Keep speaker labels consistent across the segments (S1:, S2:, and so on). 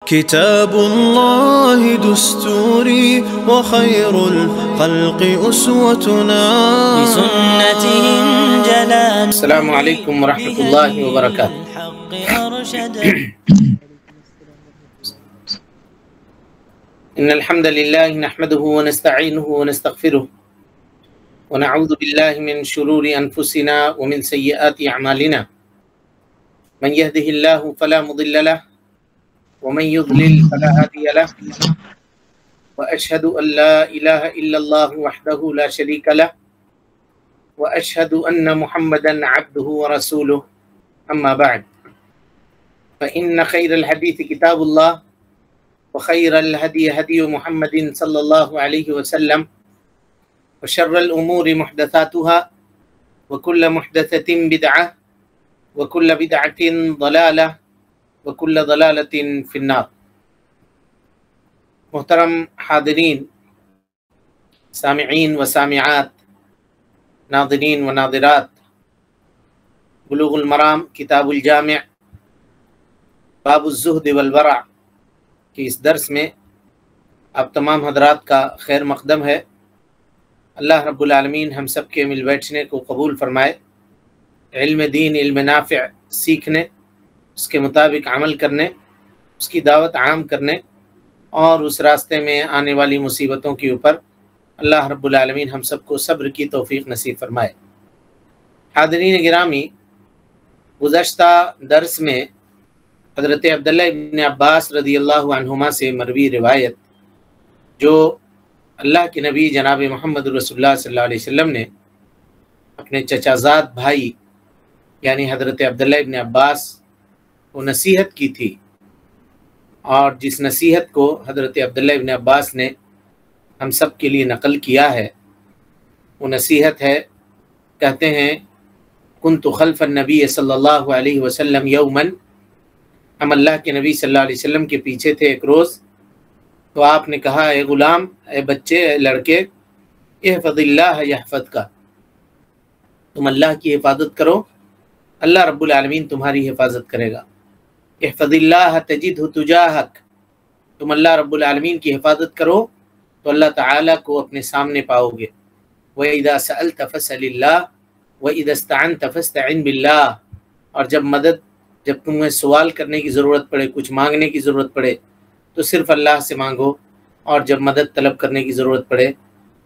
S1: كتاب الله دستوري وخير الخلق أسوتنا
S2: بسنته انجلى
S3: السلام عليكم ورحمة الله وبركاته. إن الحمد لله نحمده ونستعينه ونستغفره ونعوذ بالله من شرور أنفسنا ومن سيئات أعمالنا من يهده الله فلا مضل له ومن يضلل فلا هادي له وأشهد أن لا إله إلا الله وحده لا شريك له وأشهد أن محمدا عبده ورسوله أما بعد فإن خير الحديث كتاب الله وخير الهدي هدي محمد صلى الله عليه وسلم وشر الأمور محدثاتها وكل محدثة بدعة وكل بدعة ضلالة وكل ضلالة في النار. محترم حاضرین، سامعین و سامعات، ناظرین و ناظرات، بلوغ المرام کتاب الجامع باب الزہد والورع کی اس درس میں آپ تمام حضرات کا خیر مقدم ہے۔ اللہ رب العالمین ہم سب کے مل بیٹھنے کو قبول فرمائے، علم دین، علم نافع سیکھنے، اس کے مطابق عمل کرنے، اس کی دعوت عام کرنے اور اس راستے میں آنے والی مصیبتوں کے اوپر اللہ رب العالمین ہم سب کو صبر کی توفیق نصیب فرمائے۔ حاضرین گرامی، گزشتہ درس میں حضرت عبداللہ ابن عباس رضی اللہ عنہما سے مروی روایت، جو اللہ کے نبی جناب محمد رسول اللہ صلی اللہ علیہ وسلم نے اپنے چچا زاد بھائی یعنی حضرت عبداللہ ابن عباس کو نصیحت کی تھی، اور جس نصیحت کو حضرت عبداللہ ابن عباس نے ہم سب کے لیے نقل کیا ہے، وہ نصیحت ہے، کہتے ہیں کنت خلف النبی صلی اللہ علیہ وسلم یوما، ہم اللہ کے نبی صلی اللہ علیہ وسلم کے پیچھے تھے ایک روز، تو آپ نے کہا اے غلام، اے بچے، اے لڑکے، احفظ اللہ یحفظک، تم اللہ کی حفاظت کرو، اللہ رب العالمین تمہاری حفاظت کرے گا۔ احفظ اللہ تجدہ تجاہک، تم اللہ رب العالمین کی حفاظت کرو تو اللہ تعالیٰ کو اپنے سامنے پاؤ گے۔ وَإِذَا سَأَلْتَ فَاسْأَلِ اللَّهَ وَإِذَا اسْتَعَنْتَ فَاسْتَعِنْ بِاللَّهِ، اور جب تمہیں سوال کرنے کی ضرورت پڑے، کچھ مانگنے کی ضرورت پڑے تو صرف اللہ سے مانگو، اور جب مدد طلب کرنے کی ضرورت پڑے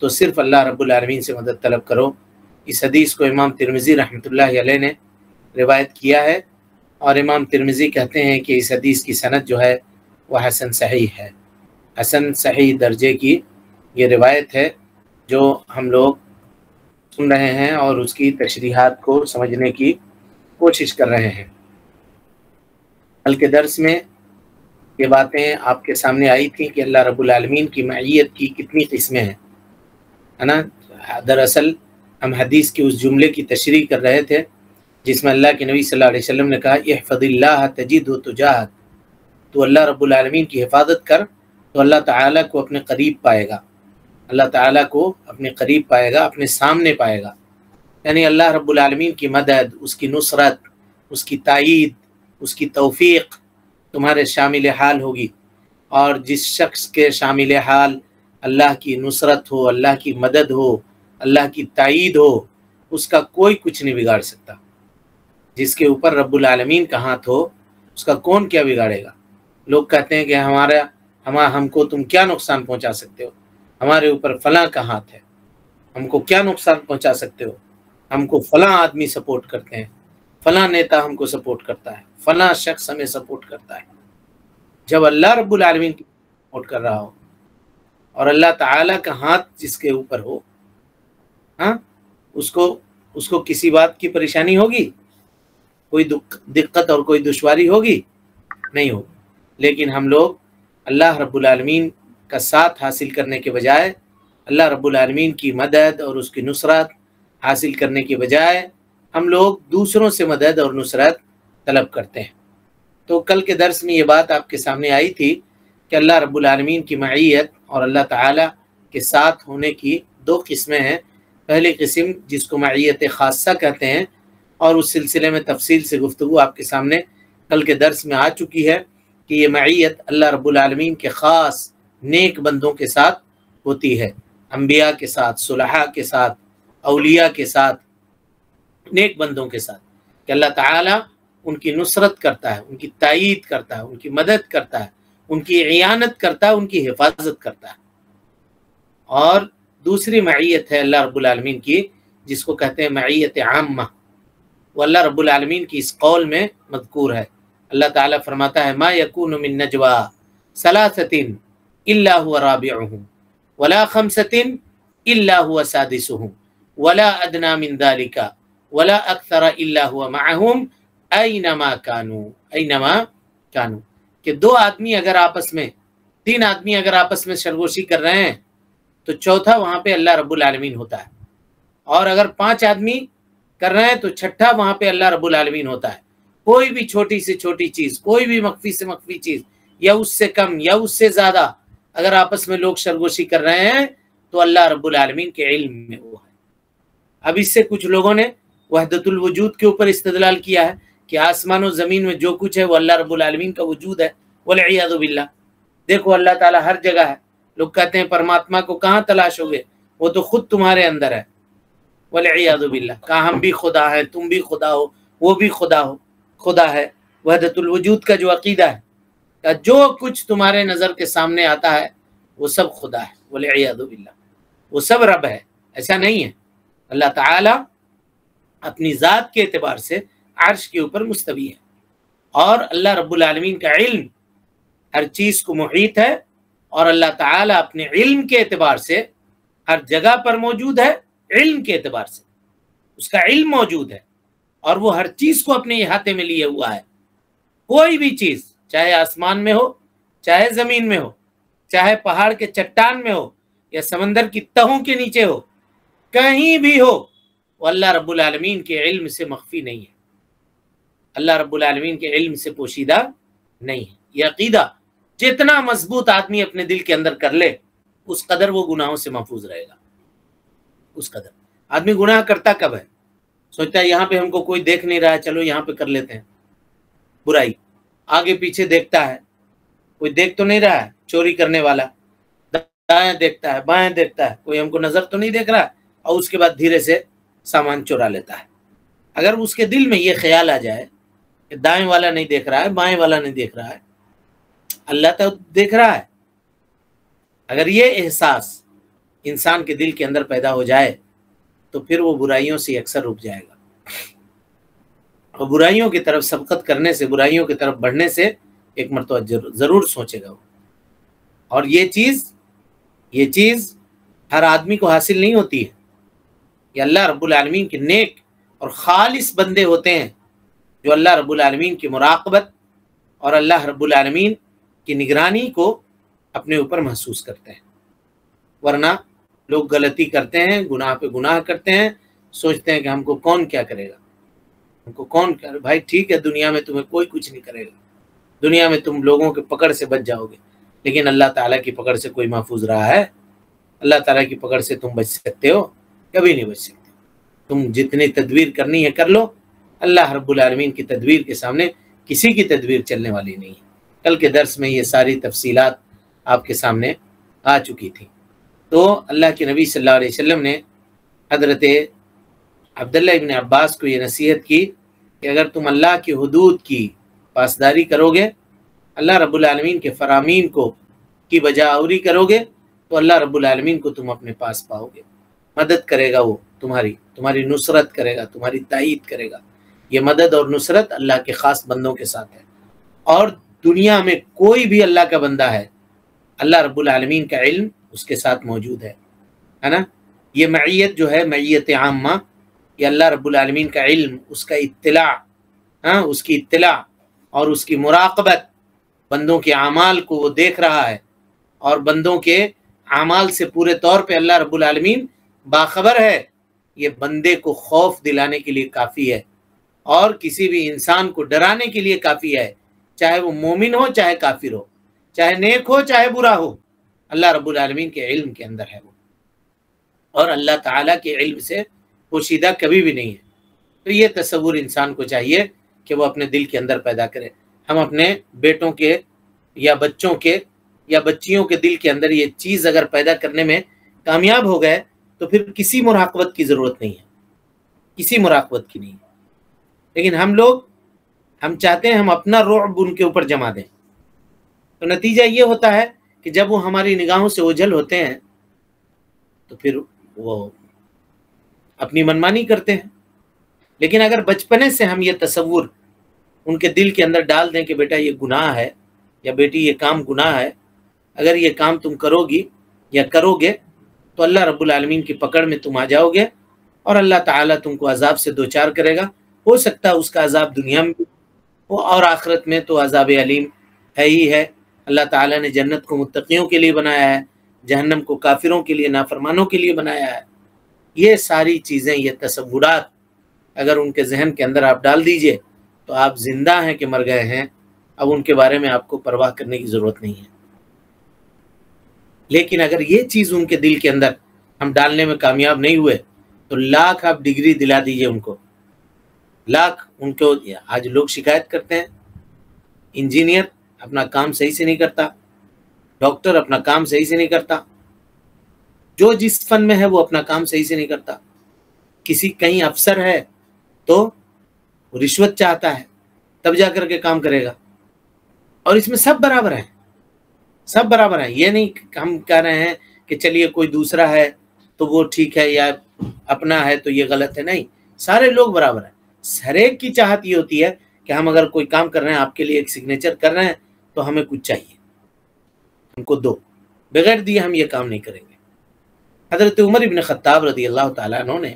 S3: تو صرف اللہ رب العالمین سے مدد طلب کرو۔ اس حدیث کو امام ترمذی رحمۃ اللہ علیہ نے روایت کیا ہے، اور امام ترمذی کہتے ہیں کہ اس حدیث کی سند جو ہے وہ حسن صحیح ہے، حسن صحیح درجے کی یہ روایت ہے جو ہم لوگ سن رہے ہیں اور اس کی تشریحات کو سمجھنے کی کوشش کر رہے ہیں۔ کل کے درس میں یہ باتیں آپ کے سامنے آئی تھیں کہ اللہ رب العالمین کی معیت کی کتنی قسمیں ہیں، ہے نا۔ دراصل ہم حدیث کے اس جملے کی تشریح کر رہے تھے جس میں اللہ کے نبی صلی اللہ علیہ وسلم نے کہا احفظ اللہ تجدہ تجاہک، تو اللہ رب العالمین کی حفاظت کر تو اللہ تعالیٰ کو اپنے قریب پائے گا، اللہ تعالیٰ کو اپنے قریب پائے گا، اپنے سامنے پائے گا، یعنی اللہ رب العالمین کی مدد، اس کی نصرت، اس کی تائید، اس کی توفیق تمہارے شامل حال ہوگی۔ اور جس شخص کے شامل حال اللہ کی نصرت ہو، اللہ کی مدد ہو، اللہ کی تائید ہو، اس کا کوئی کچھ نہیں بگاڑ سکتا۔ جس کے اوپر رب العالمین کا ہاتھ ہو، اس کا کون کیا بگاڑے گا؟ لوگ کہتے ہیں کہ ہم کو تم کیا نقصان پہنچا سکتے ہو، ہمارے اوپر فلاں کا ہاتھ ہے، ہم کو کیا نقصان پہنچا سکتے ہو، ہم کو فلاں آدمی سپورٹ کرتے ہیں، فلاں نیتا ہم کو سپورٹ کرتا ہے، فلاں شخص ہمیں سپورٹ کرتا ہے۔ جب اللہ رب العالمین کی سپورٹ کر رہا ہو اور اللہ تعالیٰ کا ہاتھ جس کے اوپر ہو، ہاں، اس کو کسی بات کی پریشانی ہوگی، کوئی دقت اور کوئی دشواری ہوگی؟ نہیں ہوگی۔ لیکن ہم لوگ اللہ رب العالمین کا ساتھ حاصل کرنے کے بجائے، اللہ رب العالمین کی مدد اور اس کی نصرت حاصل کرنے کے بجائے ہم لوگ دوسروں سے مدد اور نصرت طلب کرتے ہیں۔ تو کل کے درس میں یہ بات آپ کے سامنے آئی تھی کہ اللہ رب العالمین کی معیت اور اللہ تعالیٰ کے ساتھ ہونے کی دو قسمیں ہیں۔ پہلی قسم جس کو معیت خاصہ کہتے ہیں، اور اس سلسلے میں تفصیل سے گفتگو آپ کے سامنے کل کے درس میں آ چکی ہے، کہ یہ معیت اللہ رب العالمین کے خاص نیک بندوں کے ساتھ ہوتی ہے، انبیاء کے ساتھ، صلحاء کے ساتھ، اولیاء کے ساتھ، نیک بندوں کے ساتھ، کہ اللہ تعالیٰ ان کی نصرت کرتا ہے، ان کی تائید کرتا ہے، ان کی مدد کرتا ہے، ان کی اعانت کرتا ہے، ان کی حفاظت کرتا ہے۔ اور دوسری معیت ہے اللہ رب العالمین کی، جس کو کہتے ہیں معیت عامہ، وہ اللہ رب العالمین کی اس قول میں مذکور ہے۔ اللہ تعالیٰ فرماتا ہے ما یکون من نجوا ثلاثۃ الا هو رابعهم ولا خمسۃ الا هو سادسهم ولا ادنى من ذلك ولا اکثر الا هو معهم اینما كانوا، کہ دو آدمی اگر آپس میں، تین آدمی اگر آپس میں سرگوشی کر رہے ہیں تو چوتھا وہاں پہ اللہ رب العالمین ہوتا ہے، اور اگر 5 آدمی کر رہے ہیں تو چھٹا وہاں پہ اللہ رب العالمین ہوتا ہے۔ کوئی بھی چھوٹی سے چھوٹی چیز، کوئی بھی مخفی سے مخفی چیز، یا اس سے کم یا اس سے زیادہ اگر آپس میں لوگ سرگوشی کر رہے ہیں تو اللہ رب العالمین کے علم میں وہ ہے۔ اب اس سے کچھ لوگوں نے وحدت الوجود کے اوپر استدلال کیا ہے کہ آسمان و زمین میں جو کچھ ہے وہ اللہ رب العالمین کا وجود ہے، والعیاذ باللہ۔ دیکھو اللہ تعالیٰ ہر جگہ ہے۔ لوگ کہتے ہیں پرماتما کو کہاں تلاش ہوگے، وہ تو خود تمہارے اندر ہے، والعیاذ باللہ۔ کہا ہم بھی خدا ہیں، تم بھی خدا ہو، وہ بھی خدا ہے۔ وحدت الوجود کا جو عقیدہ ہے کہ جو کچھ تمہارے نظر کے سامنے آتا ہے وہ سب خدا ہے، والعیاذ باللہ، وہ سب رب ہے، ایسا نہیں ہے۔ اللہ تعالیٰ اپنی ذات کے اعتبار سے عرش کے اوپر مستوی ہے، اور اللہ رب العالمین کا علم ہر چیز کو محیط ہے، اور اللہ تعالیٰ اپنے علم کے اعتبار سے ہر جگہ پر موجود ہے۔ علم کے اعتبار سے اس کا علم موجود ہے، اور وہ ہر چیز کو اپنے احاطے میں لیے ہوا ہے۔ کوئی بھی چیز، چاہے آسمان میں ہو، چاہے زمین میں ہو، چاہے پہاڑ کے چٹان میں ہو، یا سمندر کی تہوں کے نیچے ہو، کہیں بھی ہو، وہ اللہ رب العالمین کے علم سے مخفی نہیں ہے، اللہ رب العالمین کے علم سے پوشیدہ نہیں ہے۔ یہ عقیدہ جتنا مضبوط آدمی اپنے دل کے اندر کر لے، اس قدر وہ گناہوں سے محفوظ رہے گا۔ اس قدر آدمی گناہ کرتا کب ہے؟ سوچتا ہے یہاں پہ ہم کو کوئی دیکھ نہیں رہا ہے، چلو یہاں پہ کر لیتے ہیں برائی، آگے پیچھے دیکھتا ہے، کوئی دیکھ تو نہیں رہا ہے، چوری کرنے والا دائیں دیکھتا ہے، بائیں دیکھتا ہے، کوئی ہم کو نظر تو نہیں دیکھ رہا ہے، اور اس کے بعد دھیرے سے سامان چورا لیتا ہے۔ اگر اس کے دل میں یہ خیال آ جائے کہ دائیں والا نہیں دیکھ رہا ہے، بائیں والا نہیں دیکھ رہا ہے، اللہ تو دیکھ رہا ہے، اگر یہ احساس انسان کے دل کے اندر پیدا ہو جائے تو پھر وہ برائیوں سے اکثر رک جائے گا، اور برائیوں کی طرف سبقت کرنے سے، برائیوں کی طرف بڑھنے سے ایک مرتبہ ضرور سوچے گا وہ۔ اور یہ چیز ہر آدمی کو حاصل نہیں ہوتی ہے، یہ اللہ رب العالمین کے نیک اور خالص بندے ہوتے ہیں جو اللہ رب العالمین کی مراقبت اور اللہ رب العالمین کی نگرانی کو اپنے اوپر محسوس کرتے ہیں۔ ورنہ لوگ غلطی کرتے ہیں، گناہ پہ گناہ کرتے ہیں، سوچتے ہیں کہ ہم کو کون کیا کرے گا، ہم کو کون کیا۔ بھائی ٹھیک ہے، دنیا میں تمہیں کوئی کچھ نہیں کرے گا، دنیا میں تم لوگوں کے پکڑ سے بچ جاؤ گے، لیکن اللہ تعالیٰ کی پکڑ سے کوئی محفوظ رہا ہے؟ اللہ تعالیٰ کی پکڑ سے تم بچ سکتے ہو؟ کبھی نہیں بچ سکتے۔ تم جتنی تدبیر کرنی ہے کر لو، اللہ رب العالمین کی تدبیر کے سامنے کسی کی تدبیر چلنے والی نہیں ہے۔ کل کے درس میں یہ ساری تفصیلات آپ کے سامنے آ چکی تھی۔ تو اللہ کے نبی صلی اللہ علیہ وسلم نے حضرت عبداللہ ابن عباس کو یہ نصیحت کی کہ اگر تم اللہ کی حدود کی پاسداری کرو گے، اللہ رب العالمین کے فرامین کی بجا آوری کرو گے، تو اللہ رب العالمین کو تم اپنے پاس پاؤ گے، مدد کرے گا، وہ تمہاری نصرت کرے گا، تمہاری تائید کرے گا۔ یہ مدد اور نصرت اللہ کے خاص بندوں کے ساتھ ہے، اور دنیا میں کوئی بھی اللہ کا بندہ ہے، اللہ رب العالمین کا علم اس کے ساتھ موجود ہے نا۔ یہ معیت جو ہے معیت عامہ، یہ اللہ رب العالمین کا علم، اس کا اطلاع، اس کی اطلاع اور اس کی مراقبت، بندوں کے اعمال کو وہ دیکھ رہا ہے، اور بندوں کے اعمال سے پورے طور پہ اللہ رب العالمین باخبر ہے، یہ بندے کو خوف دلانے کے لیے کافی ہے، اور کسی بھی انسان کو ڈرانے کے لیے کافی ہے، چاہے وہ مومن ہو چاہے کافر ہو، چاہے نیک ہو چاہے برا ہو، اللہ رب العالمین کے علم کے اندر ہے وہ، اور اللہ تعالیٰ کے علم سے پوشیدہ کبھی بھی نہیں ہے۔ تو یہ تصور انسان کو چاہیے کہ وہ اپنے دل کے اندر پیدا کرے۔ ہم اپنے بیٹوں کے یا بچوں کے یا بچیوں کے دل کے اندر یہ چیز اگر پیدا کرنے میں کامیاب ہو گئے تو پھر کسی مراقبت کی ضرورت نہیں ہے، کسی مراقبت کی نہیں. لیکن ہم چاہتے ہیں ہم اپنا رعب ان کے اوپر جما دیں، تو نتیجہ یہ ہوتا ہے کہ جب وہ ہماری نگاہوں سے اوجھل ہوتے ہیں تو پھر وہ اپنی منمانی کرتے ہیں. لیکن اگر بچپنے سے ہم یہ تصور ان کے دل کے اندر ڈال دیں کہ بیٹا یہ گناہ ہے یا بیٹی یہ کام گناہ ہے، اگر یہ کام تم کرو گی یا کرو گے تو اللہ رب العالمین کی پکڑ میں تم آ جاؤ گے اور اللہ تعالیٰ تم کو عذاب سے دوچار کرے گا. ہو سکتا ہے اس کا عذاب دنیا میں بھی اور آخرت میں تو عذاب علیم ہے ہی ہے. اللہ تعالیٰ نے جنت کو متقیوں کے لیے بنایا ہے، جہنم کو کافروں کے لیے، نافرمانوں کے لیے بنایا ہے. یہ ساری چیزیں، یہ تصورات اگر ان کے ذہن کے اندر آپ ڈال دیجئے تو آپ زندہ ہیں کہ مر گئے ہیں، اب ان کے بارے میں آپ کو پرواہ کرنے کی ضرورت نہیں ہے. لیکن اگر یہ چیز ان کے دل کے اندر ہم ڈالنے میں کامیاب نہیں ہوئے تو لاکھ آپ ڈگری دلا دیجئے ان کو، لاکھ ان کو. آج لوگ شکایت کرتے ہیں انجینئر اپنا کام صحیح سے نہیں کرتا، ڈاکٹر اپنا کام صحیح سے نہیں کرتا، جو جس فن میں ہے وہ اپنا کام صحیح سے نہیں کرتا. کہیں افسر ہے تو رشوت چاہتا ہے تب جا کر کے کام کرے گا. اور اس میں سب برابر ہیں، سب برابر ہیں. یہ نہیں ہم کہہ رہے ہیں کہ چلیے کوئی دوسرا ہے تو وہ ٹھیک ہے یا اپنا ہے تو یہ غلط ہے، نہیں، سارے لوگ برابر ہیں. ہر ایک کی چاہت یہ ہوتی ہے کہ ہم اگر کوئی کام کر رہے ہیں، آپ کے لیے ایک سگنیچر کر رہے ہیں تو ہمیں کچھ چاہیے، ہم کو دو، بغیر دیے ہم یہ کام نہیں کریں گے. حضرت عمر ابن خطاب رضی اللہ تعالیٰ عنہ نے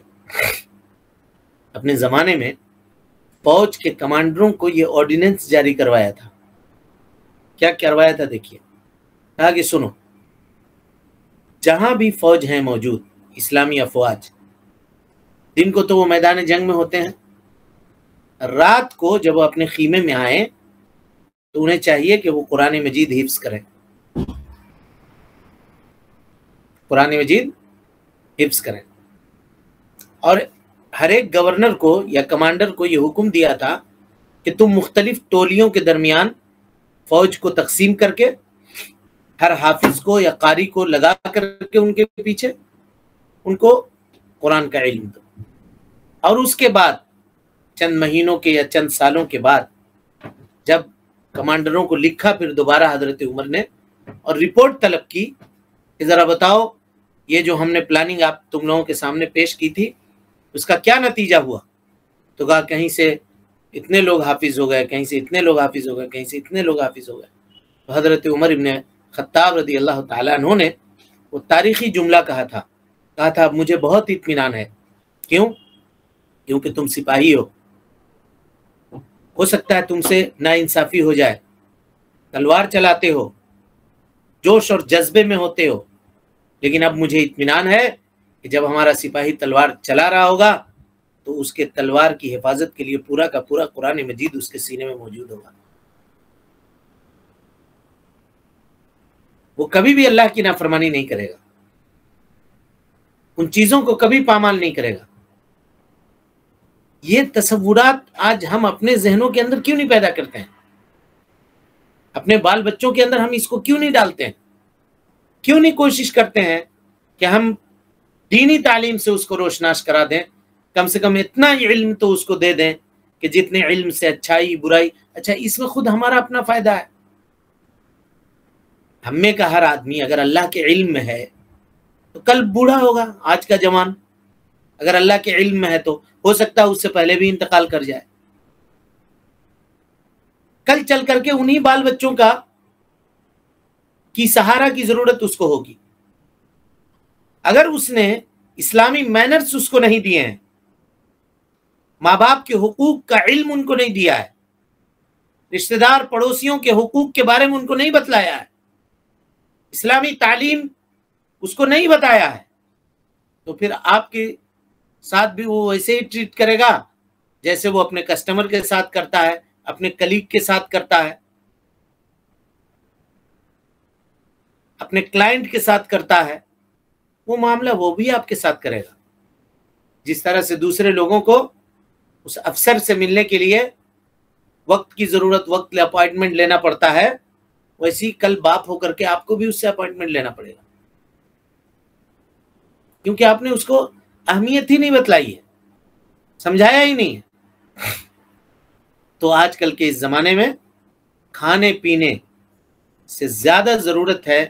S3: اپنے زمانے میں فوج کے کمانڈروں کو یہ آرڈیننس جاری کروایا تھا. کیا کروایا تھا دیکھیے، کہا کہ سنو، جہاں بھی فوج ہیں موجود، اسلامی افواج، دن کو تو وہ میدان جنگ میں ہوتے ہیں، رات کو جب وہ اپنے خیمے میں آئیں تو انہیں چاہیے کہ وہ قرآن مجید حفظ کریں، قرآن مجید حفظ کریں. اور ہر ایک گورنر کو یا کمانڈر کو یہ حکم دیا تھا کہ تم مختلف ٹولیوں کے درمیان فوج کو تقسیم کر کے ہر حافظ کو یا قاری کو لگا کر کے ان کے پیچھے ان کو قرآن کا علم دو. اور اس کے بعد چند مہینوں کے یا چند سالوں کے بعد جب کمانڈروں کو لکھا پھر دوبارہ حضرت عمر نے اور رپورٹ طلب کی کہ ذرا بتاؤ یہ جو ہم نے پلاننگ آپ تم لوگوں کے سامنے پیش کی تھی اس کا کیا نتیجہ ہوا. تو کہا کہیں سے اتنے لوگ حافظ ہو گئے، کہیں سے اتنے لوگ حافظ ہو گئے، کہیں سے اتنے لوگ حافظ ہو گئے. تو حضرت عمر ابن خطاب رضی اللہ تعالیٰ عنہ نے وہ تاریخی جملہ کہا تھا مجھے بہت اطمینان ہے. کیونکہ تم سپاہی ہو سکتا ہے تم سے ناانصافی ہو جائے، تلوار چلاتے ہو، جوش اور جذبے میں ہوتے ہو، لیکن اب مجھے اطمینان ہے کہ جب ہمارا سپاہی تلوار چلا رہا ہوگا تو اس کے تلوار کی حفاظت کے لیے پورا کا پورا قرآن مجید اس کے سینے میں موجود ہوگا. وہ کبھی بھی اللہ کی نافرمانی نہیں کرے گا، ان چیزوں کو کبھی پامال نہیں کرے گا. یہ تصورات آج ہم اپنے ذہنوں کے اندر کیوں نہیں پیدا کرتے ہیں؟ اپنے بال بچوں کے اندر ہم اس کو کیوں نہیں ڈالتے ہیں؟ کیوں نہیں کوشش کرتے ہیں کہ ہم دینی تعلیم سے اس کو روشناس کرا دیں؟ کم سے کم اتنا ہی علم تو اس کو دے دیں کہ جتنے علم سے اچھائی برائی. اچھا، اس میں خود ہمارا اپنا فائدہ ہے. ہم میں کا ہر آدمی اگر اللہ کے علم میں ہے تو کل بوڑھا ہوگا. آج کا جوان اگر اللہ کے علم میں ہے تو ہو سکتا ہے اس سے پہلے بھی انتقال کر جائے. کل چل کر کے انہی بال بچوں کی سہارا کی ضرورت اس کو ہوگی. اگر اس نے اسلامی مینرز اس کو نہیں دیے ہیں، ماں باپ کے حقوق کا علم ان کو نہیں دیا ہے، رشتہ دار پڑوسیوں کے حقوق کے بارے میں ان کو نہیں بتلایا ہے، اسلامی تعلیم اس کو نہیں بتایا ہے، تو پھر آپ کے ساتھ بھی وہ ویسے ہی ٹریٹ کرے گا جیسے وہ اپنے کسٹمر کے ساتھ کرتا ہے، اپنے کلیگ کے ساتھ کرتا ہے، اپنے کلائنٹ کے ساتھ کرتا ہے. وہ معاملہ وہ بھی آپ کے ساتھ کرے گا. جس طرح سے دوسرے لوگوں کو اس افسر سے ملنے کے لیے وقت کی ضرورت، وقت اپائنٹمنٹ لینا پڑتا ہے، ویسے ہی کل باپ ہو کر کے آپ کو بھی اس سے اپوائنٹمنٹ لینا پڑے گا، کیونکہ آپ نے اس کو اہمیت ہی نہیں بتلائی ہے، سمجھایا ہی نہیں ہے۔ تو آج کل کے اس زمانے میں کھانے پینے سے زیادہ ضرورت ہے،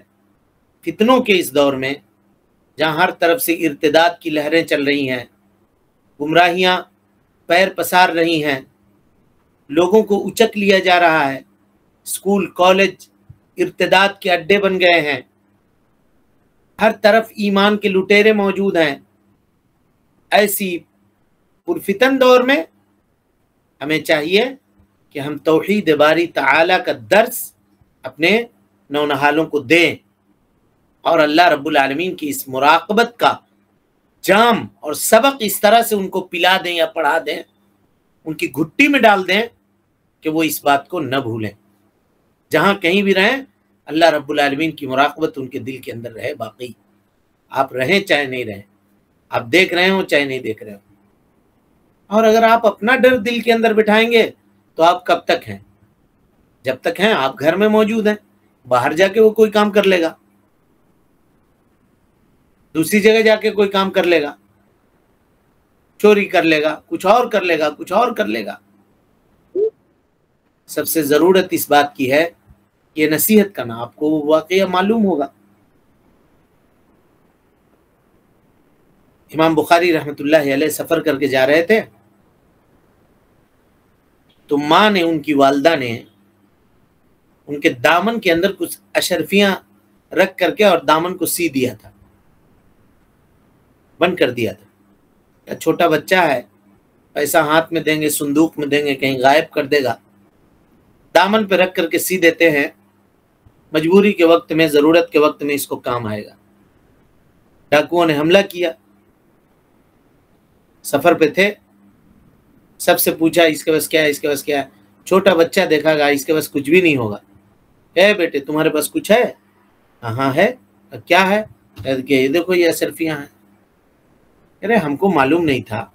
S3: فتنوں کے اس دور میں جہاں ہر طرف سے ارتداد کی لہریں چل رہی ہیں، گمراہیاں پیر پسار رہی ہیں، لوگوں کو اچک لیا جا رہا ہے، اسکول کالج ارتداد کے اڈے بن گئے ہیں، ہر طرف ایمان کے لٹیرے موجود ہیں۔ ایسی پرفتن دور میں ہمیں چاہیے کہ ہم توحید باری تعالی کا درس اپنے نونہالوں کو دیں، اور اللہ رب العالمین کی اس مراقبت کا جام اور سبق اس طرح سے ان کو پلا دیں یا پڑھا دیں، ان کی گھٹی میں ڈال دیں کہ وہ اس بات کو نہ بھولیں۔ جہاں کہیں بھی رہیں اللہ رب العالمین کی مراقبت ان کے دل کے اندر رہے باقی، آپ رہیں چاہے نہیں رہیں، آپ دیکھ رہے ہوں چاہے نہیں دیکھ رہے ہوں۔ اور اگر آپ اپنا ڈر دل کے اندر بٹھائیں گے تو آپ کب تک ہیں؟ جب تک ہیں آپ گھر میں موجود ہیں، باہر جا کے وہ کوئی کام کر لے گا، دوسری جگہ جا کے کوئی کام کر لے گا، چوری کر لے گا، کچھ اور کر لے گا، کچھ اور کر لے گا۔ سب سے ضرورت اس بات کی ہے کہ یہ نصیحت کرنا، آپ کو واقعہ معلوم ہوگا۔ امام بخاری رحمۃ اللہ علیہ سفر کر کے جا رہے تھے، تو ماں نے، ان کی والدہ نے ان کے دامن کے اندر کچھ اشرفیاں رکھ کر کے اور دامن کو سی دیا تھا، بند کر دیا تھا۔ چھوٹا بچہ ہے، پیسہ ہاتھ میں دیں گے، صندوق میں دیں گے، کہیں غائب کر دے گا، دامن پہ رکھ کر کے سی دیتے ہیں، مجبوری کے وقت میں، ضرورت کے وقت میں اس کو کام آئے گا۔ ڈاکوؤں نے حملہ کیا، سفر پہ تھے، سب سے پوچھا اس کے پاس کیا ہے، اس کے پاس کیا ہے؟ چھوٹا بچہ دیکھا گا اس کے پاس کچھ بھی نہیں ہوگا۔ اے بیٹے تمہارے پاس کچھ ہے؟ ہاں ہے۔ کیا ہے؟ کہ دیکھو یہ اشرفیاں ہیں۔ ارے ہم کو معلوم نہیں تھا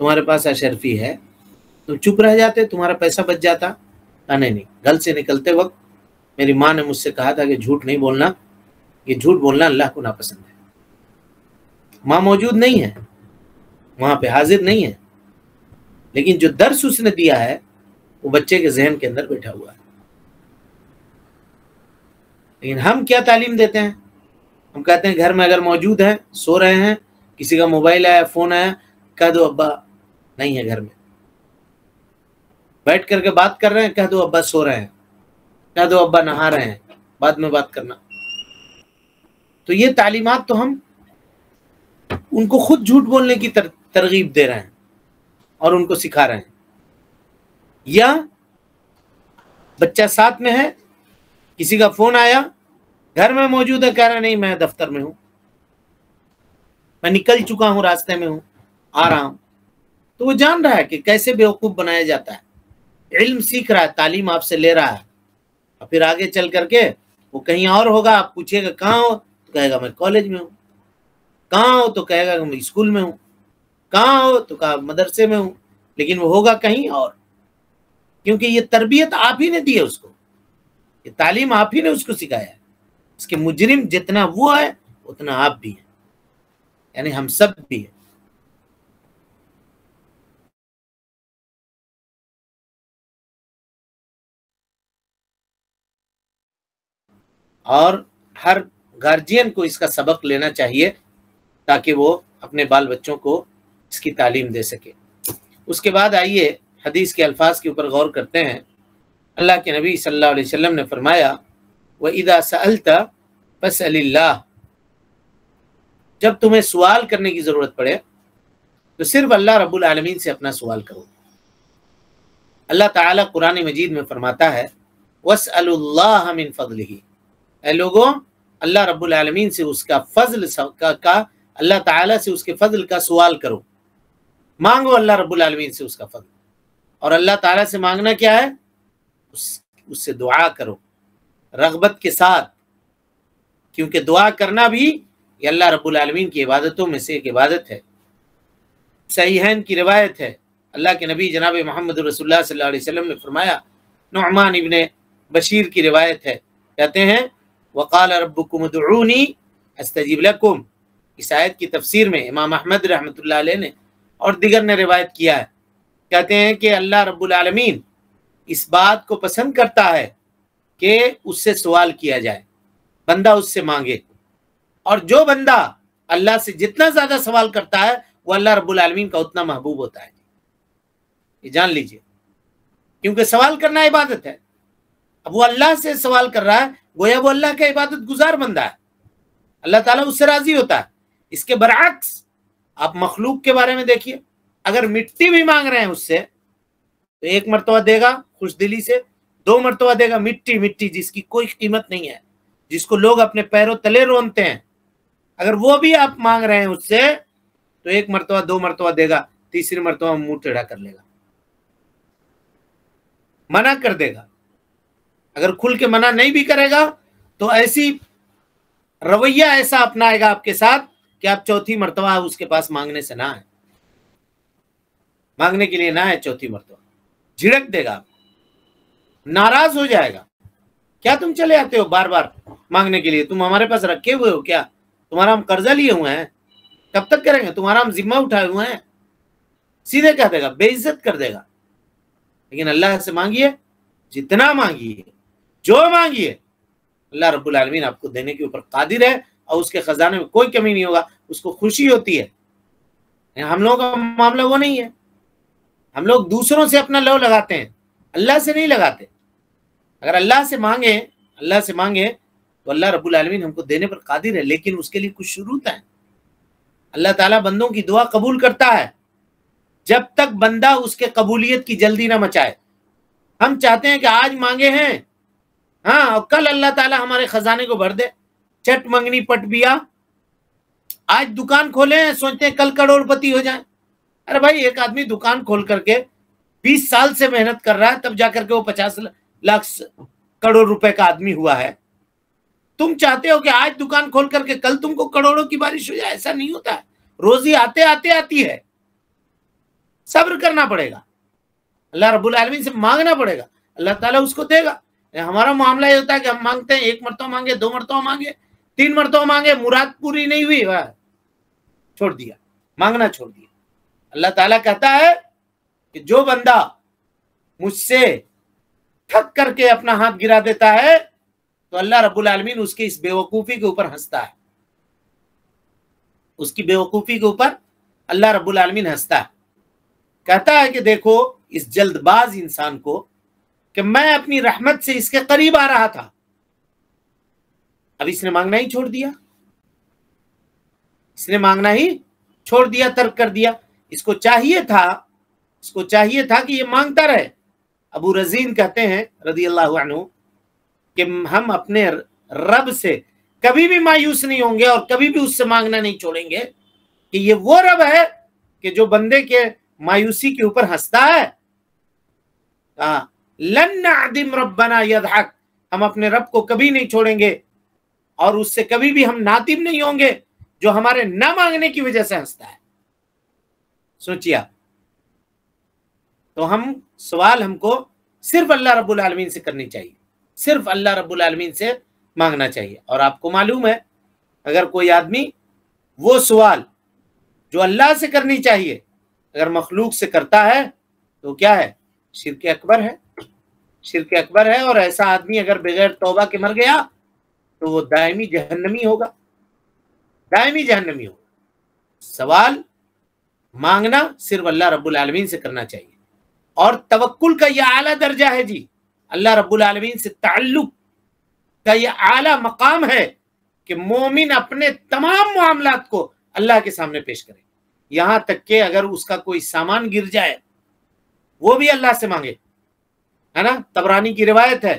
S3: تمہارے پاس اشرفی ہے، تم چپ رہ جاتے، تمہارا پیسہ بچ جاتا۔ نہیں، گھر سے نکلتے وقت میری ماں نے مجھ سے کہا تھا کہ جھوٹ نہیں بولنا، یہ جھوٹ بولنا اللہ کو ناپسند ہے۔ ماں موجود نہیں ہے، وہاں پہ حاضر نہیں ہے، لیکن جو درس اس نے دیا ہے وہ بچے کے ذہن کے اندر بیٹھا ہوا ہے۔ لیکن ہم کیا تعلیم دیتے ہیں؟ ہم کہتے ہیں گھر میں اگر موجود ہیں، سو رہے ہیں، کسی کا موبائل آیا، فون آیا، کہہ دو ابا نہیں ہے گھر میں، بیٹھ کر کے بات کر رہے ہیں، کہہ دو ابا سو رہے ہیں، کہہ دو ابا نہا رہے ہیں، بعد میں بات کرنا۔ تو یہ تعلیمات تو ہم ان کو خود جھوٹ بولنے کی ترغیب دے رہے ہیں اور ان کو سکھا رہے ہیں۔ یا بچہ ساتھ میں ہے، کسی کا فون آیا، گھر میں موجود ہے، کہہ رہا نہیں میں دفتر میں ہوں، میں نکل چکا ہوں، راستے میں ہوں، آ رہا ہوں۔ تو وہ جان رہا ہے کہ کیسے بیوقوف بنایا جاتا ہے، علم سیکھ رہا ہے، تعلیم آپ سے لے رہا ہے، اور پھر آگے چل کر کے وہ کہیں اور ہوگا، آپ پوچھے گا کہاں ہو تو کہے گا میں کالج میں ہوں، کہاں ہو تو کہے گا میں اسکول میں ہوں، کہاں ہو تو کہا مدرسے میں ہوں، لیکن وہ ہوگا کہیں اور، کیونکہ یہ تربیت آپ ہی نے دی ہے اس کو، یہ تعلیم آپ ہی نے اس کو سکھایا ہے۔ اس کے مجرم جتنا وہ ہے اتنا آپ بھی ہیں، یعنی ہم سب بھی ہیں۔ اور ہر گارجین کو اس کا سبق لینا چاہیے تاکہ وہ اپنے بال بچوں کو اس کی تعلیم دے سکے۔ اس کے بعد آئیے حدیث کے الفاظ کے اوپر غور کرتے ہیں۔ اللہ کے نبی صلی اللہ علیہ وسلم نے فرمایا وَإِذَا سَأَلْتَ فَاسْأَلِ اللَّهِ، جب تمہیں سوال کرنے کی ضرورت پڑے تو صرف اللہ رب العالمین سے اپنا سوال کرو۔ اللہ تعالیٰ قرآن مجید میں فرماتا ہے وَاسْأَلُوا اللَّهَ مِن فَضْلِهِ، اے لوگوں اللہ رب العالمین سے اس کا فضل کا اللہ تعالیٰ سے اس کے فضل کا سوال کرو، مانگو اللہ رب العالمین سے اس کا فضل۔ اور اللہ تعالیٰ سے مانگنا کیا ہے؟ اس سے دعا کرو رغبت کے ساتھ، کیونکہ دعا کرنا بھی یہ اللہ رب العالمین کی عبادتوں میں سے ایک عبادت ہے۔ صحیحین کی روایت ہے، اللہ کے نبی جناب محمد رسول اللہ صلی اللہ علیہ وسلم نے فرمایا، نعمان ابن بشیر کی روایت ہے، کہتے ہیں وقال ربکم ادعونی استجیب لکم، اس آیت کی تفسیر میں امام احمد رحمۃ اللہ علیہ نے اور دیگر نے روایت کیا ہے، کہتے ہیں کہ اللہ رب العالمین اس بات کو پسند کرتا ہے کہ اس سے سوال کیا جائے، بندہ اس سے مانگے، اور جو بندہ اللہ سے جتنا زیادہ سوال کرتا ہے وہ اللہ رب العالمین کا اتنا محبوب ہوتا ہے، یہ جان لیجئے، کیونکہ سوال کرنا عبادت ہے۔ اب وہ اللہ سے سوال کر رہا ہے، گویا وہ اللہ کا عبادت گزار بندہ ہے، اللہ تعالیٰ اس سے راضی ہوتا ہے۔ اس کے برعکس آپ مخلوق کے بارے میں دیکھیے، اگر مٹی بھی مانگ رہے ہیں اس سے تو ایک مرتبہ دے گا خوش دلی سے، 2 مرتبہ دے گا مٹی مٹی جس کی کوئی قیمت نہیں ہے، جس کو لوگ اپنے پیروں تلے رونتے ہیں، اگر وہ بھی آپ مانگ رہے ہیں اس سے تو 1 مرتبہ 2 مرتبہ دے گا، تیسری مرتبہ منہ ٹیڑھا کر لے گا، منع کر دے گا۔ اگر کھل کے منع نہیں بھی کرے گا تو ایسی رویہ ایسا اپنائے گا آپ کے ساتھ کہ آپ چوتھی مرتبہ اس کے پاس مانگنے سے نہ آئے، مانگنے کے لیے نہ ہے، چوتھی مرتبہ جھڑک دے گا، آپ ناراض ہو جائے گا، کیا تم چلے آتے ہو بار بار مانگنے کے لیے، تم ہمارے پاس رکھے ہوئے ہو کیا، تمہارا ہم قرضہ لیے ہوئے ہیں، کب تک کریں گے، تمہارا ہم ذمہ اٹھائے ہوئے ہیں، سیدھے کہہ دے گا، بے عزت کر دے گا۔ لیکن اللہ سے مانگیے، جتنا مانگیے، جو مانگیے، اللہ رب العالمین آپ کو دینے کے اوپر قادر ہے، اور اس کے خزانے میں کوئی کمی نہیں ہوگا، اس کو خوشی ہوتی ہے۔ ہم لوگوں کا معاملہ وہ نہیں ہے، ہم لوگ دوسروں سے اپنا لو لگاتے ہیں، اللہ سے نہیں لگاتے۔ اگر اللہ سے مانگیں تو اللہ رب العالمین ہم کو دینے پر قادر ہے، لیکن اس کے لیے کچھ شروط ہیں۔ اللہ تعالیٰ بندوں کی دعا قبول کرتا ہے جب تک بندہ اس کے قبولیت کی جلدی نہ مچائے۔ ہم چاہتے ہیں کہ آج مانگے ہیں، ہاں، اور کل اللہ تعالیٰ ہمارے خزانے کو بھر دے، چٹ منگنی پٹ بیا، آج دکان کھولے ہیں سوچتے ہیں کل کروڑ پتی ہو جائیں۔ ارے بھائی، ایک آدمی دکان کھول کر کے 20 سال سے محنت کر رہا ہے، تب جا کر کے وہ 50 لاکھ کروڑ روپے کا آدمی ہوا ہے۔ تم چاہتے ہو کہ آج دکان کھول کر کے کل تم کو کروڑوں کی بارش ہو جائے، ایسا نہیں ہوتا ہے، روزی آتے آتے آتی ہے، صبر کرنا پڑے گا، اللہ رب العالمین سے مانگنا پڑے گا، اللہ تعالیٰ اس کو دے گا۔ ہمارا معاملہ یہ ہوتا ہے کہ ہم مانگتے ہیں، 1 مرتبہ مانگے، 2 مرتبہ مانگے، 3 مرتبہ مانگے، مراد پوری نہیں ہوئی، چھوڑ دیا، مانگنا چھوڑ دیا۔ اللہ تعالیٰ کہتا ہے کہ جو بندہ مجھ سے تھک کر کے اپنا ہاتھ گرا دیتا ہے تو اللہ رب العالمین اس کے اس بے وقوفی کے اوپر ہنستا ہے، اس کی بے وقوفی کے اوپر اللہ رب العالمین ہنستا ہے، کہتا ہے کہ دیکھو اس جلد باز انسان کو کہ میں اپنی رحمت سے اس کے قریب آ رہا تھا، اب اس نے مانگنا ہی چھوڑ دیا، اس نے مانگنا ہی چھوڑ دیا، ترک کر دیا۔ اس کو چاہیے تھا کہ یہ مانگتا رہے۔ ابو رزین کہتے ہیں رضی اللہ عنہ کہ ہم اپنے رب سے کبھی بھی مایوس نہیں ہوں گے اور کبھی بھی اس سے مانگنا نہیں چھوڑیں گے، کہ یہ وہ رب ہے کہ جو بندے کے مایوسی کے اوپر ہنستا ہے۔ لن نعدم ربنا یضحک، ہم اپنے رب کو کبھی نہیں چھوڑیں گے اور اس سے کبھی بھی ہم نادم نہیں ہوں گے جو ہمارے نہ مانگنے کی وجہ سے ہنستا ہے۔ سوچیا، تو سوال ہم کو صرف اللہ رب العالمین سے کرنی چاہیے، صرف اللہ رب العالمین سے مانگنا چاہیے۔ اور آپ کو معلوم ہے اگر کوئی آدمی وہ سوال جو اللہ سے کرنی چاہیے اگر مخلوق سے کرتا ہے تو کیا ہے؟ شرک اکبر ہے، شرک اکبر ہے۔ اور ایسا آدمی اگر بغیر توبہ کے مر گیا تو وہ دائمی جہنمی ہوگا، دائمی جہنمی ہوگا۔ سوال مانگنا صرف اللہ رب العالمین سے کرنا چاہیے، اور توکل کا یہ اعلیٰ درجہ ہے جی، اللہ رب العالمین سے تعلق کا یہ اعلیٰ مقام ہے کہ مومن اپنے تمام معاملات کو اللہ کے سامنے پیش کرے، یہاں تک کہ اگر اس کا کوئی سامان گر جائے وہ بھی اللہ سے مانگے، ہے نا؟ طبرانی کی روایت ہے،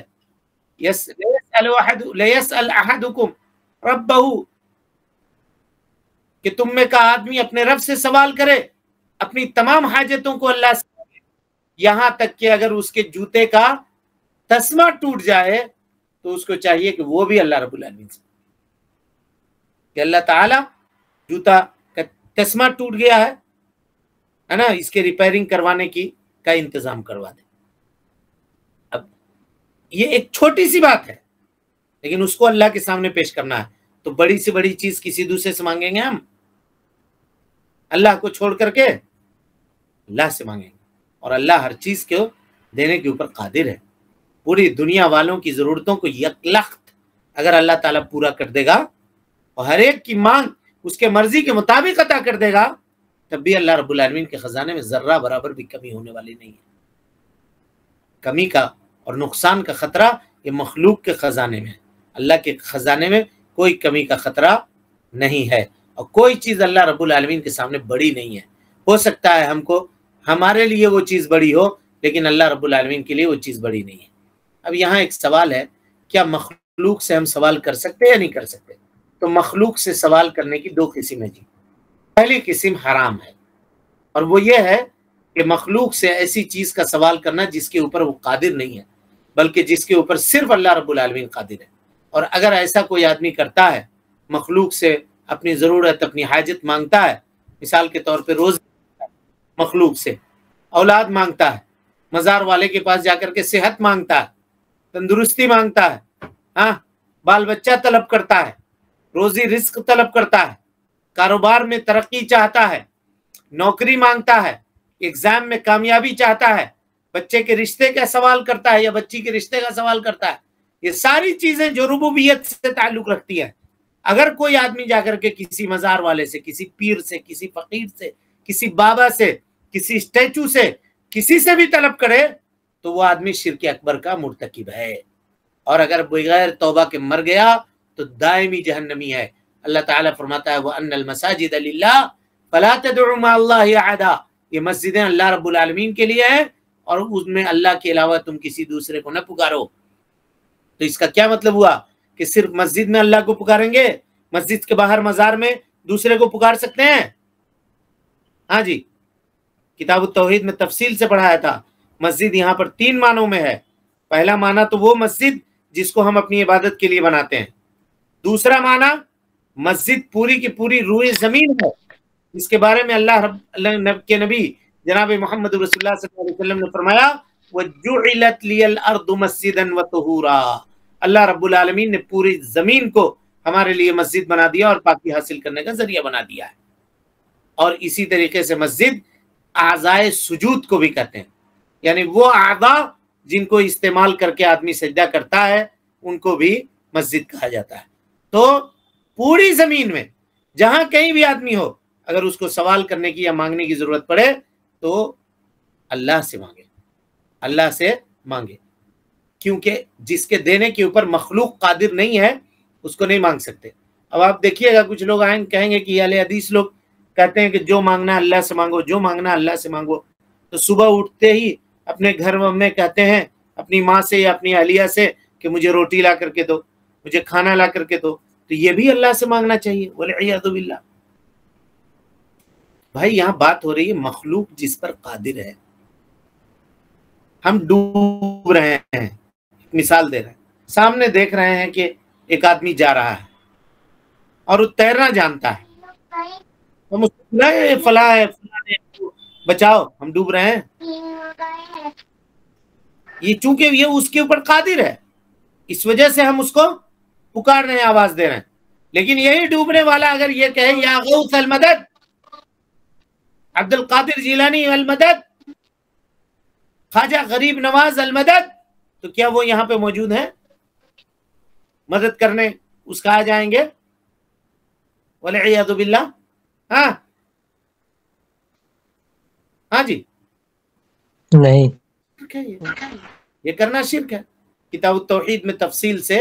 S3: لَيَسْأَلْ أَحَدُكُمْ رَبَّهُ، کہ تم میں کا آدمی اپنے رب سے سوال کرے، اپنی تمام حاجتوں کو اللہ سے مانگے، یہاں تک کہ اگر اس کے جوتے کا تسمہ ٹوٹ جائے تو اس کو چاہیے کہ وہ بھی اللہ رب العالمین سے، کہ اللہ تعالیٰ جوتا کا تسمہ ٹوٹ گیا ہے نا، اس کے ریپیئرنگ کروانے کا انتظام کروا دے۔ اب یہ ایک چھوٹی سی بات ہے، لیکن اس کو اللہ کے سامنے پیش کرنا ہے. تو بڑی سے بڑی چیز کسی دوسرے سے مانگیں گے ہم؟ اللہ کو چھوڑ کر کے اللہ سے مانگیں گے. اور اللہ ہر چیز کو دینے کے اوپر قادر ہے. پوری دنیا والوں کی ضرورتوں کو یک لخت اگر اللہ تعالیٰ پورا کر دے گا اور ہر ایک کی مانگ اس کے مرضی کے مطابق عطا کر دے گا, تب بھی اللہ رب العالمین کے خزانے میں ذرہ برابر بھی کمی ہونے والی نہیں ہے. کمی کا اور نقصان کا خطرہ یہ مخلوق کے خزانے میں ہے. اللہ کے خزانے میں کوئی کمی کا خطرہ نہیں ہے, اور کوئی چیز اللہ رب العالمین کے سامنے بڑی نہیں ہے. ہو سکتا ہے ہمارے لیے وہ چیز بڑی ہو, لیکن اللہ رب العالمین کے لیے وہ چیز بڑی نہیں ہے. اب یہاں ایک سوال ہے, کیا مخلوق سے ہم سوال کر سکتے یا نہیں کر سکتے؟ تو مخلوق سے سوال کرنے کی 2 قسم ہے جی. پہلی قسم حرام ہے, اور وہ یہ ہے کہ مخلوق سے ایسی چیز کا سوال کرنا جس کے اوپر وہ قادر نہیں ہے, بلکہ جس کے اوپر صرف اللہ رب العالمین قادر ہے. اور اگر ایسا کوئی آدمی کرتا ہے, مخلوق سے اپنی ضرورت اپنی حاجت مانگتا ہے, مثال کے طور پہ روز مخلوق سے اولاد مانگتا ہے, مزار والے کے پاس جا کر کے صحت مانگتا ہے, تندرستی مانگتا ہے, ہاں بال بچہ طلب کرتا ہے, روزی رزق طلب کرتا ہے, کاروبار میں ترقی چاہتا ہے, نوکری مانگتا ہے, ایگزام میں کامیابی چاہتا ہے, بچے کے رشتے کا سوال کرتا ہے یا بچی کے رشتے کا سوال کرتا ہے. یہ ساری چیزیں جو ربوبیت سے تعلق رکھتی ہیں, اگر کوئی آدمی جا کر کے کسی مزار والے سے, کسی پیر سے, کسی فقیر سے, کسی بابا سے, کسی اسٹیچو سے, کسی سے بھی طلب کرے تو وہ آدمی شرک اکبر کا مرتکب ہے, اور اگر بغیر توبہ کے مر گیا تو دائمی جہنمی ہے. اللہ تعالیٰ فرماتا ہے وَأَنَّ الْمَسَاجِدَ لِلَّهِ فَلَا تَدْعُوا مَعَ اللَّهِ أَحَدًا. یہ مسجدیں اللہ رب العالمین کے لیے ہیں, اور اس میں اللہ کے علاوہ تم کسی دوسرے کو نہ پکارو. تو اس کا کیا مطلب ہوا کہ صرف مسجد میں اللہ کو پکاریں گے, مسجد کے باہر مزار میں دوسرے کو پکار سکتے ہیں؟ ہاں جی, کتاب التوحید میں تفصیل سے پڑھایا تھا. مسجد یہاں پر 3 معنوں میں ہے. پہلا معنی تو وہ مسجد جس کو ہم اپنی عبادت کے لیے بناتے ہیں. دوسرا معنی مسجد پوری کی پوری روئے زمین ہے, جس کے بارے میں اللہ کے نبی جناب محمد رسول اللہ صلی اللہ علیہ وسلم نے فرمایا وَجُعِلَتْ لِيَ الْأَرْضُ مَسْجِدًا وَطُهُورًا. اللہ رب العالمین نے پوری زمین کو ہمارے لیے مسجد بنا دیا اور پاکی حاصل کرنے کا ذریعہ بنا دیا ہے. اور اسی طریقے سے مسجد اعضائے سجود کو بھی کہتے ہیں, یعنی وہ اعضاء جن کو استعمال کر کے آدمی سجدہ کرتا ہے ان کو بھی مسجد کہا جاتا ہے. تو پوری زمین میں جہاں کہیں بھی آدمی ہو, اگر اس کو سوال کرنے کی یا مانگنے کی ضرورت پڑے تو اللہ سے مانگے, اللہ سے مانگے, کیونکہ جس کے دینے کے اوپر مخلوق قادر نہیں ہے اس کو نہیں مانگ سکتے. اب آپ دیکھیے گا کچھ لوگ آئیں کہیں گے کہ یہ اہل حدیث لوگ کہتے ہیں کہ جو مانگنا اللہ سے مانگو, جو مانگنا اللہ سے مانگو. تو صبح اٹھتے ہی اپنے گھر میں کہتے ہیں اپنی ماں سے یا اپنی اہلیہ سے کہ مجھے روٹی لا کر کے دو, مجھے کھانا لا کر کے دو. تو یہ بھی اللہ سے مانگنا چاہیے, والعیاذ باللہ. بھائی یہاں بات ہو رہی ہے مخلوق جس پر قادر ہے. ہم ڈوب رہے ہیں, مثال دے رہے ہیں, سامنے دیکھ رہے ہیں کہ ایک آدمی جا رہا ہے اور وہ تیرنا جانتا ہے, ہم اس کو بلائے فلاں ہے بچاؤ ہم ڈوب رہے ہیں. یہ چونکہ یہ اس کے اوپر قادر ہے, اس وجہ سے ہم اس کو پکار رہے ہیں, آواز دے رہے ہیں. لیکن یہی ڈوبنے والا اگر یہ کہے یا غوث المدد, عبد القادر جیلانی المدد, خواجہ غریب نواز المدد, تو کیا وہ یہاں پہ موجود ہیں مدد کرنے اس کا آ جائیں گے؟ والعیاذ باللہ. ہاں جی
S4: نہیں,
S3: یہ کرنا شرک ہے. کتاب التوحید میں تفصیل سے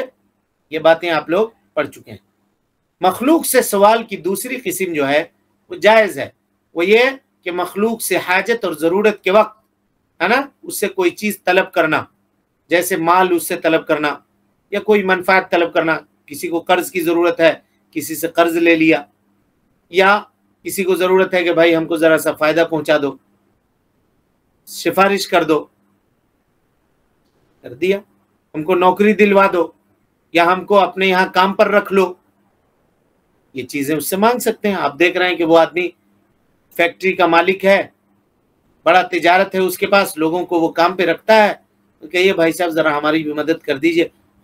S3: یہ باتیں آپ لوگ پڑھ چکے ہیں. مخلوق سے سوال کی دوسری قسم جو ہے وہ جائز ہے. وہ یہ کہ مخلوق سے حاجت اور ضرورت کے وقت ہے نا اس سے کوئی چیز طلب کرنا, جیسے مال اس سے طلب کرنا یا کوئی منفعت طلب کرنا. کسی کو قرض کی ضرورت ہے, کسی سے قرض لے لیا, یا کسی کو ضرورت ہے کہ بھائی ہم کو ذرا سا فائدہ پہنچا دو, سفارش کر دو, کر دیا. ہم کو نوکری دلوا دو, یا ہم کو اپنے یہاں کام پر رکھ لو. یہ چیزیں اس سے مانگ سکتے ہیں. آپ دیکھ رہے ہیں کہ وہ آدمی فیکٹری کا مالک ہے, بڑا تجارت ہے اس کے پاس, لوگوں کو وہ کام پہ رکھتا ہے, تو کہیے بھائی صاحب ذرا ہماری بھی مدد کر دیجئے,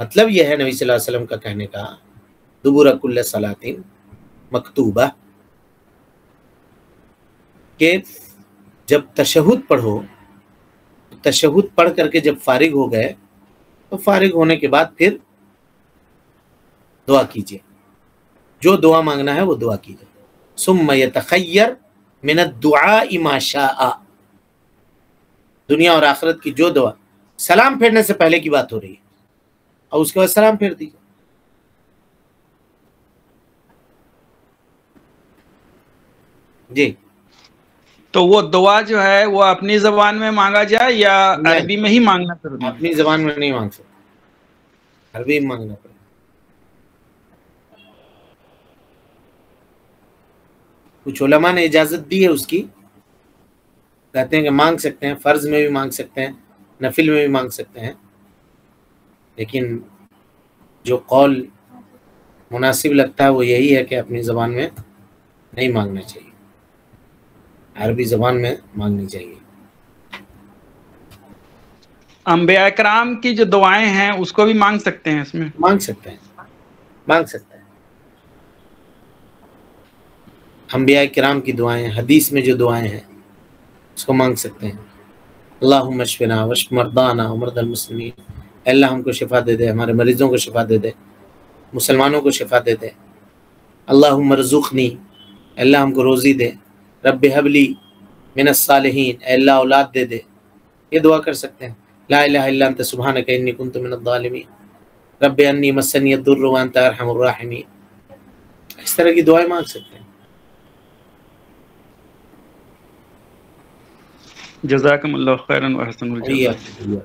S3: مطلب یہ ہے نبی صلی اللہ علیہ وسلم کا کہنے کا دبر کل صلاۃ مکتوبہ کہ جب تشہد پڑھو، تشہد پڑھ کر کے جب فارغ ہو گئے تو فارغ ہونے کے بعد پھر دعا کیجیے، جو دعا مانگنا ہے وہ دعا کیجیے. ثم یتخیر من الدعاء ما شاء، دنیا اور آخرت کی جو دعا، سلام پھیرنے سے پہلے کی بات ہو رہی ہے، اور اس کے بعد سلام پھیر دیجیے. جی
S5: تو وہ دعا جو ہے وہ اپنی زبان میں مانگا جائے یا عربی میں ہی مانگنا پڑتا ہے؟
S3: اپنی زبان میں نہیں مانگ سکتے، عربی میں مانگنا پڑے. کچھ علماء نے اجازت دی ہے اس کی، کہتے ہیں کہ مانگ سکتے ہیں، فرض میں بھی مانگ سکتے ہیں، نفل میں بھی مانگ سکتے ہیں، لیکن جو قول مناسب لگتا ہے وہ یہی ہے کہ اپنی زبان میں نہیں مانگنا چاہیے، عربی زبان میں مانگنی چاہیے.
S5: انبیاء کرام کی جو دعائیں ہیں اس کو بھی مانگ سکتے ہیں؟ اس میں
S3: مانگ سکتے ہیں، مانگ سکتے ہیں. انبیاء کرام کی دعائیں، حدیث میں جو دعائیں ہیں اس کو مانگ سکتے ہیں. اللہم اشفنا واشف مرضانا ومرضی المسلمین، اے اللہ ہم کو شفا دے دے، ہمارے مریضوں کو شفا دے دے، مسلمانوں کو شفا دے دے. اللہم ارزقنی، اے اللہ ہم کو روزی دے. رب حب لی من الصالحین، اے اللہ اولاد دے دے. یہ دعا کر سکتے ہیں. لا الہ الا انت سبحانک انی کنت من الظالمین، رب انی مسنی الضر وانت ارحم الراحمین. اس طرح کی دعائیں مانگ سکتے ہیں.
S5: جزاکم اللہ خیرا وحسن الجزاء.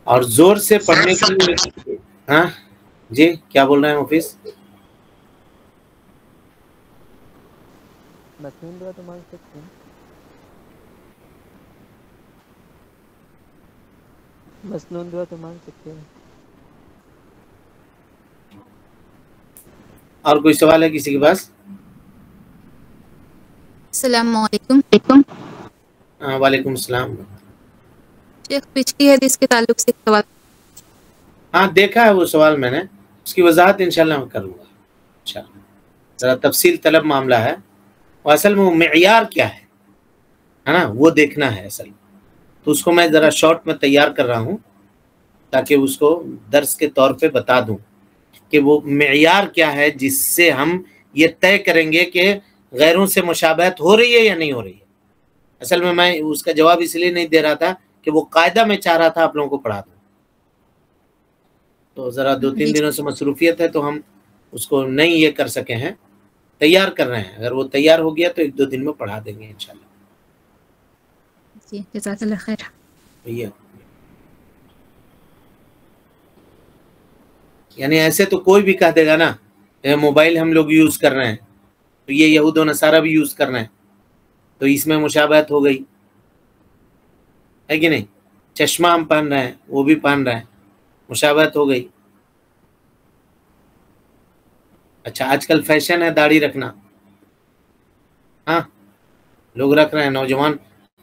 S3: اور زور سے پڑھنے کے لیے، ہاں جی کیا بول رہے ہیں حفیظ؟
S4: مسنون دعا تو مانگ سکتے ہیں، مسنون دعا تو مانگ سکتے ہیں.
S3: اور کوئی سوال ہے کسی کے پاس؟
S6: السلام علیکم.
S3: وعلیکم السلام.
S6: شیخ پچھلی حدیث کے تعلق سے سوال.
S3: ہاں دیکھا ہے وہ سوال میں نے، اس کی وضاحت انشاءاللہ میں کروں گا انشاءاللہ. ذرا تفصیل طلب معاملہ ہے، وہ اصل میں وہ معیار کیا ہے نا، وہ دیکھنا ہے اصل. تو اس کو میں ذرا شارٹ میں تیار کر رہا ہوں تاکہ اس کو درس کے طور پہ بتا دوں کہ وہ معیار کیا ہے جس سے ہم یہ طے کریں گے کہ غیروں سے مشابہت ہو رہی ہے یا نہیں ہو رہی ہے. اصل میں اس کا جواب اس لیے نہیں دے رہا تھا کہ وہ قاعدہ میں چاہ رہا تھا آپ لوگوں کو پڑھا دوں، تو ذرا 2-3 دنوں سے مصروفیت ہے تو ہم اس کو نہیں یہ کر سکے ہیں، تیار کر رہے ہیں. اگر وہ تیار ہو گیا تو 1-2 دن میں پڑھا دیں گے انشاءاللہ.
S6: جی جزاک اللہ خیر.
S3: بھیا یعنی ایسے تو کوئی بھی کہہ دے گا نا موبائل ہم لوگ یوز کر رہے ہیں تو یہ یہود و نصارہ بھی یوز کر رہے ہیں تو اس میں مشابہت ہو گئی ہے کہ نہیں. چشمہ ہم پہن رہے ہیں وہ بھی پہن رہے ہیں، مشابہت ہو گئی. اچھا آج کل فیشن ہے داڑھی رکھنا، ہاں لوگ رکھ رہے ہیں، نوجوان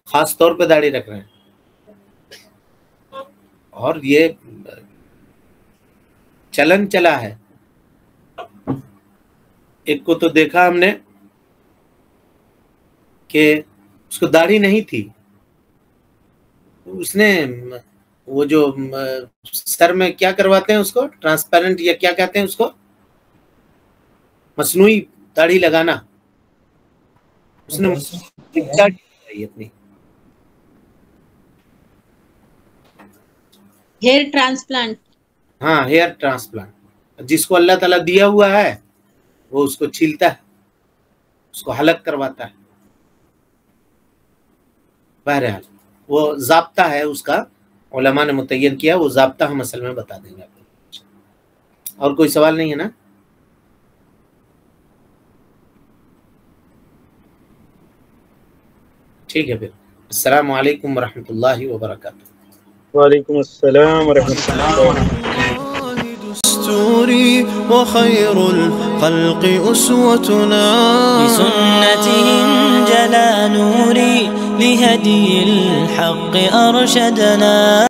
S3: خاص طور پہ داڑھی رکھ رہے ہیں، اور یہ چلن چلا ہے. ایک کو تو دیکھا ہم نے کہ اس کو داڑھی نہیں تھی، اس نے وہ جو سر میں کیا کرواتے ہیں اس کو ٹرانسپیرنٹ یا کیا کہتے ہیں اس کو، مصنوعی داڑھی لگانا، اس نے اپنی
S7: ہیئر ٹرانسپلانٹ،
S3: ہاں ہیئر ٹرانسپلانٹ، جس کو اللہ تعالیٰ دیا ہوا ہے وہ اس کو چھیلتا ہے، اس کو حلق کرواتا ہے. بہرحال وہ ضابطہ ہے اس کا، علماء نے متعین کیا، وہ ضابطہ ہم اصل میں بتا دیں گے آپ کو. اور کوئی سوال نہیں ہے نا؟ ٹھیک ہے پھر السلام علیکم ورحمۃ اللہ وبرکاتہ.
S8: وعلیکم السلام ورحمۃ اللہ وبرکاتہ.
S1: دستوري وخير الخلق أسوتنا،
S2: بسنته جلا نوري لهدي الحق أرشدنا.